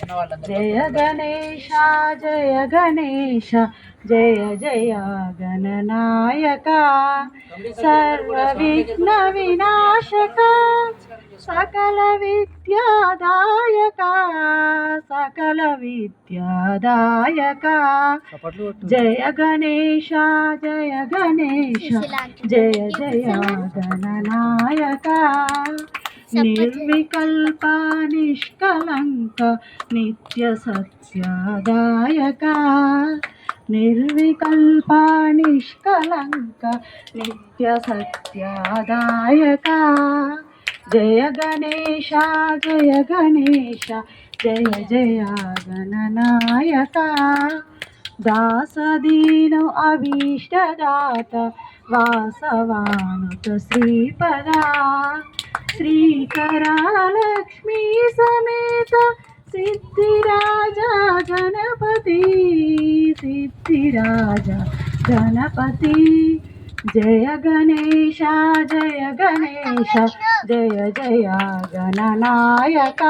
జయ గణేశ జయ గణేశ జయ జయ గణనాయక సర్వ విఘ్న వినాశక సకల విద్యాదాయక సకల విద్యాదాయక జయ గణేశ జయ గణేశ జయ జయ గణనాయక నిర్వికల్ప నిష్కలంక నిత్య సత్యదాయక నిర్వికల్ప నిష్కలంక నిత్య సత్యదాయక జయ గణేశ జయ గణేశ జయ జయ గణనాయక దాసదీను అభీష్టదాత వాసవానుత శ్రీపదా శ్రీకరా లక్ష్మీ సమేత సిద్ధిరాజా గణపతి సిద్ధిరాజా గణపతి జయ గణేశ జయ గణేశ జయ జయ గణనాయక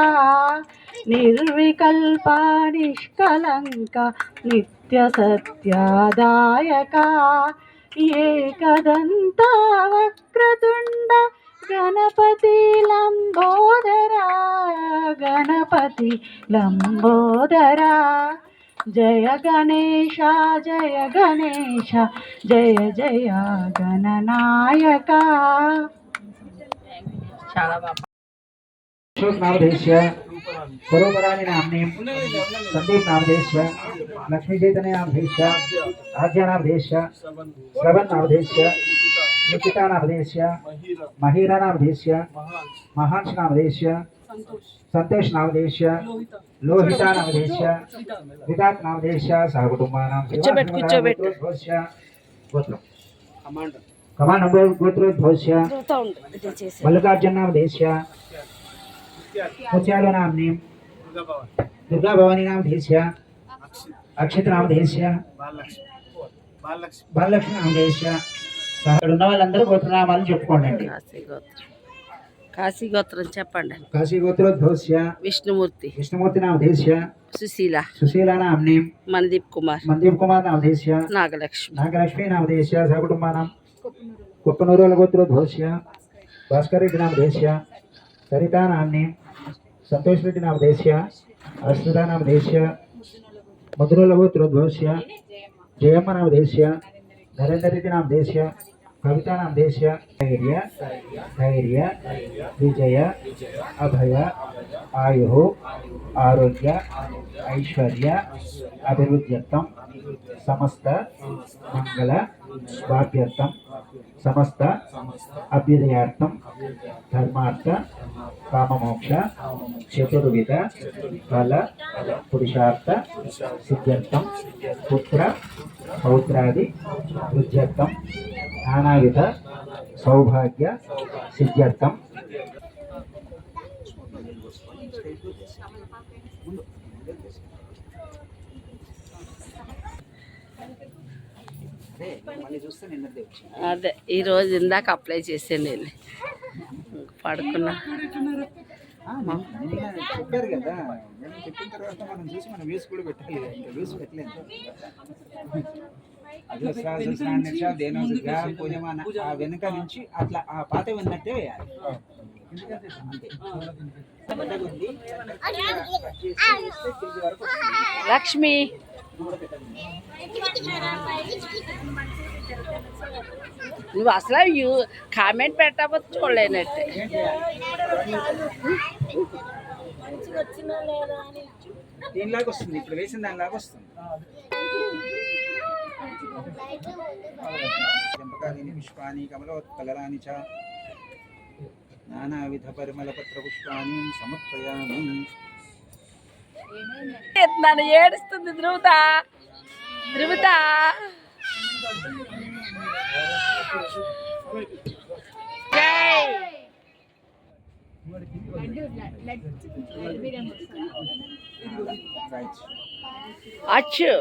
నిర్వికల్ప నిష్కలంక నిత్య సత్యదాయక ఏకదంత వక్రతుండ గణపతి లంబోదరా గణపతి లంబోదరా జయ గణేశ జయ గణేశ జయ జయ గణనాయక చాలా బాగా नामधेश्य स्वरूपराणी नामनी संदीप नामधेश्य लक्ष्मी चैतन्य नामधेश्य आद्या नामधेश्य श्रवण नामधेश्य निकिता नामधेश्य महिरा नामधेश्य महांश नामधेश्य संतोष नामधेश्य लोहिता नामधेश्य विदात नामधेश्य सहकुटुंबानां गोत्र कमांड गोत्रोद्भवस्य मल्लिकार्जुन नामधेश्य मुच्यालो नामनी दुर्गा भवानी नामधेश्य अक्षत नामधेश्य बाललक्ष्मी नामधेश्य ఉన్న వాళ్ళందరూ గోత్రనామాలు చెప్పుకోండి. కాశీ గోత్రం చెప్పండి. కాశీ గోత్రోద్భవస్య విష్ణుమూర్తి నామధేశ్య సుశీల నామ్ని మందీప్ కుమార్ నామధేశ్య నాగలక్ష్మి నామధేశ్య సకుటుంబానాం కుప్పనూరుల గోత్రోద్భవస్య భాస్కర్ రెడ్డి నామధేశ్య సరితా నామ్ని సంతోష్ రెడ్డి నామధేశ్య అశ్రిత నామధేశ్య మధురుల గోత్రోద్భవస్య జయమ్మ నామధేశ్య నరేందర్ రెడ్డి నామధేశ్య कविता नामधेश्य धैर्य धैर्य विजय अभय आयु आरोग्य ऐश्वर्य अभिवृद्ध्यर्थम समस्त मंगल भाग्यर्थम समस्त अभ्युदयार्थम धर्मार्थ काममोक्ष चतुर्विध फल पुरुषार्थ सिद्ध्यर्थम पुत्र पौत्रादि वृद्ध्यर्थम नानाविध सौभाग्य सिद्ध्यर्थम అదే ఈరోజు ఇందాక అప్లై చేసాను వెళ్ళి పడుకున్నా. చెప్పారు కదా చెప్పిన తర్వాత మనం చూసి మనం వ్యూస్ కూడా పెట్టాలి. ఇంకా వ్యూస్ పెట్టలేదు. ఆ వెనుక నుంచి అట్లా ఆ పాత విన్నట్టే వేయాలి. లక్ష్మి నువ్వు అసలు కామెంట్ పెట్టకపోతే చూడలేనట్టే. దీనిలాగా వస్తుంది. ఇప్పుడు వేసిన దానిలాగా వస్తుంది. चंपकादीनि पुष्पाणि कमलोत्पलराणि च नानाविध परिमलपत्रपुष्पाणि समर्पयामि. నన్ను ఏడుస్తుంది ధృవత. అచ్చు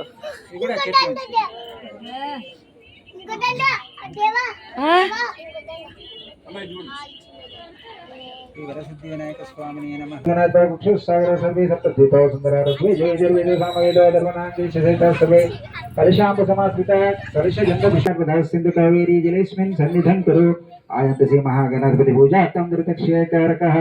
శ్రీ వరసిద్ధి వినాయక స్వామిని నమః. గణాధ్యక్షుస్సాగర సర్వే సప్తద్వీపో సుందరారస్వే జయ జయ వేద సామవేద ధర్మనాంగే సహిత సర్వే కలశాంబ సమాశ్రిత కలశగంధ విషాద సింధు కావేరీ జలేస్మిన్ సన్నిధం కురు ఆయంత శ్రీ మహాగణాధిపతి పూజార్థం ధృతక్షేకారకః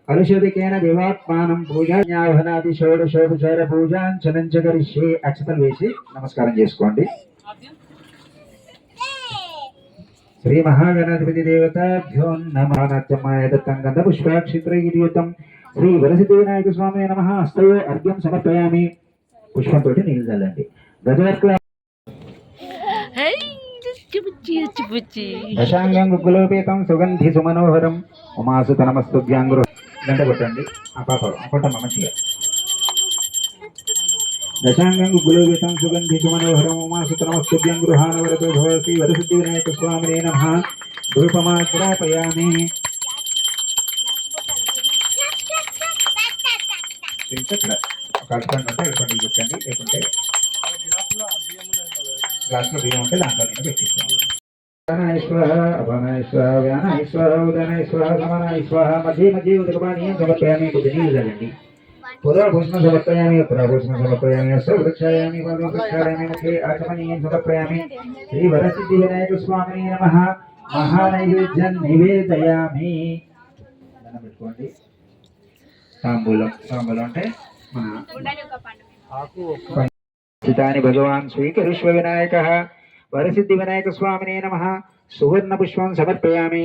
కలుషోదికేన దేవాత్మానం పూజాజ్ఞావహనాది షోడశోపచార పూజాంచనం చ కరిష్యే. అక్షతలు వేసి నమస్కారం చేసుకోండి. శ్రీ మహాగణాధిపతి దేవతాభ్యో నమః. నాట్యమాయ దత్తం గంధ పుష్పాక్షిత్రైర్యుతం శ్రీ వరసిద్ధి వినాయక స్వామి నమః. హస్తయో అర్ఘ్యం సమర్పయామి. పుష్పంతో నీళ్ళు చల్లండి. గజవర్గ దశాంగం గుగ్గులోపేతం సుగంధి సుమనోహరం ఉమాసుత నమస్తుభ్యాంగురు. గంట కొట్టండి. ఆ పాప కొట్టమ్మ మంచిగా. దశాంగం గుగ్గులోపేతం సుగంధి సుమనోహరం ఉమాసుత నమస్తుభ్యం గృహానవరతో భవతి వరసిద్ధి వినాయక స్వామినే నమః. ధూపమాగ్రాపయామి. ఇక్కడ ఒక అడపండి ఉంటే అడపండి పెట్టండి, లేకుంటే గ్లాస్లో బియ్యం ఉంటే దాంట్లో నేను పెట్టిస్తాను. మధ్య మధ్య ఉదకపానీయం సమర్పయామి. కొద్ది నీళ్ళు చల్లండి. పురాభూషణం సమర్పయామి. పురాభూషణం సమర్పయామి. వృక్షాయామి వృక్షాయామి మధ్య ఆచమనీయం సమర్పయామి. శ్రీ వరసిద్ధి వినాయక స్వామిని నమః. మహానైవేద్యం నివేదయామి. దండం పెట్టుకోండి. తాంబూలం. తాంబూలం అంటే సితాని భగవాన్ స్వీకరిష్వ వినాయక. వరసిద్ధి వినాయక స్వామినే నమః. సువర్ణ పుష్పం సమర్పయామి.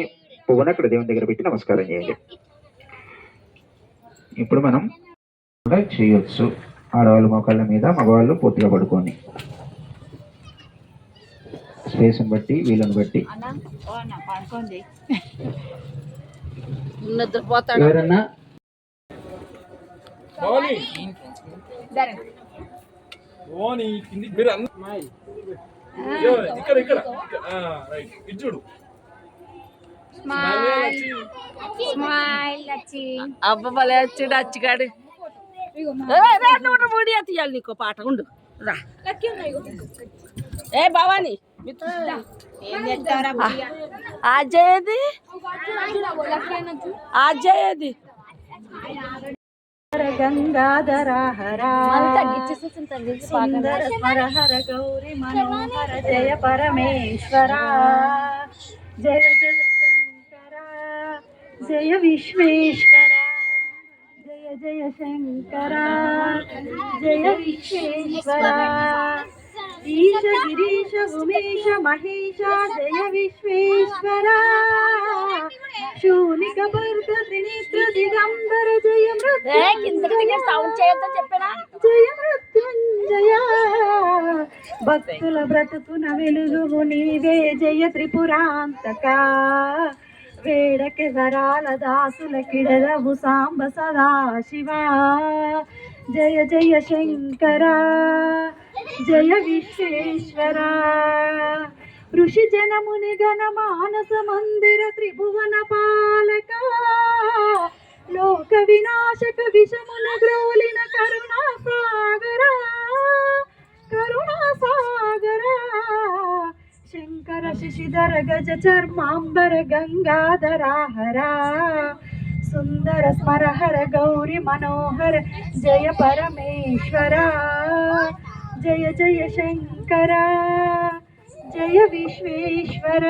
పువ్వును అక్కడ దేవుని దగ్గర పెట్టి నమస్కారం చేయండి. ఇప్పుడు మనం కూడా చేయొచ్చు. ఆడవాళ్ళు మోకాళ్ళ మీద, మగవాళ్ళు పూర్తిగా పడుకొని స్పేస్ని బట్టి వీళ్ళని బట్టి. ఎవరన్నా అబ్బలే వచ్చాడు అచ్చిగాడు. మూడి తీయాలి నీకో పాట ఉండు రా. ఏ భవాని అజయది అజయది గంగాధర హర సుందర స్మర హర గౌరి మనోహర జయ పరమేశ్వర. జయ జయ శంకర జయ విశ్వేశ్వర. జయ జయ శంకర జయ విశ్వేశ్వర. ఈశ గిరీశ ఉమేశ మహేశ జయ విశ్వేశ్వర. శూనిక భర్త త్రినేత్ర దిగంబర జయ మృత్యుంజయ. జయ మృత్యుంజయ. భక్తుల బ్రతుకున వెలుగు నీవే జయ త్రిపురాంతక. వేడకి వరాల దాసుల కిడరవు సాంబ సదాశివ. జయ జయ శంకర జయ విశ్వేశ్వర. ఋషి జనముని గణ మానస మందిర త్రిభువన పాలక. లోక వినాశక విషమున గ్రోలిన కరుణా సాగర. కరుణా సాగర. శంకర శశిధర గజ చర్మాంబర గంగాధర హర. సుందర స్మర హర గౌరి మనోహర జయ పరమేశ్వర. జయ జయ శంకర జయ విశ్వేశ్వర.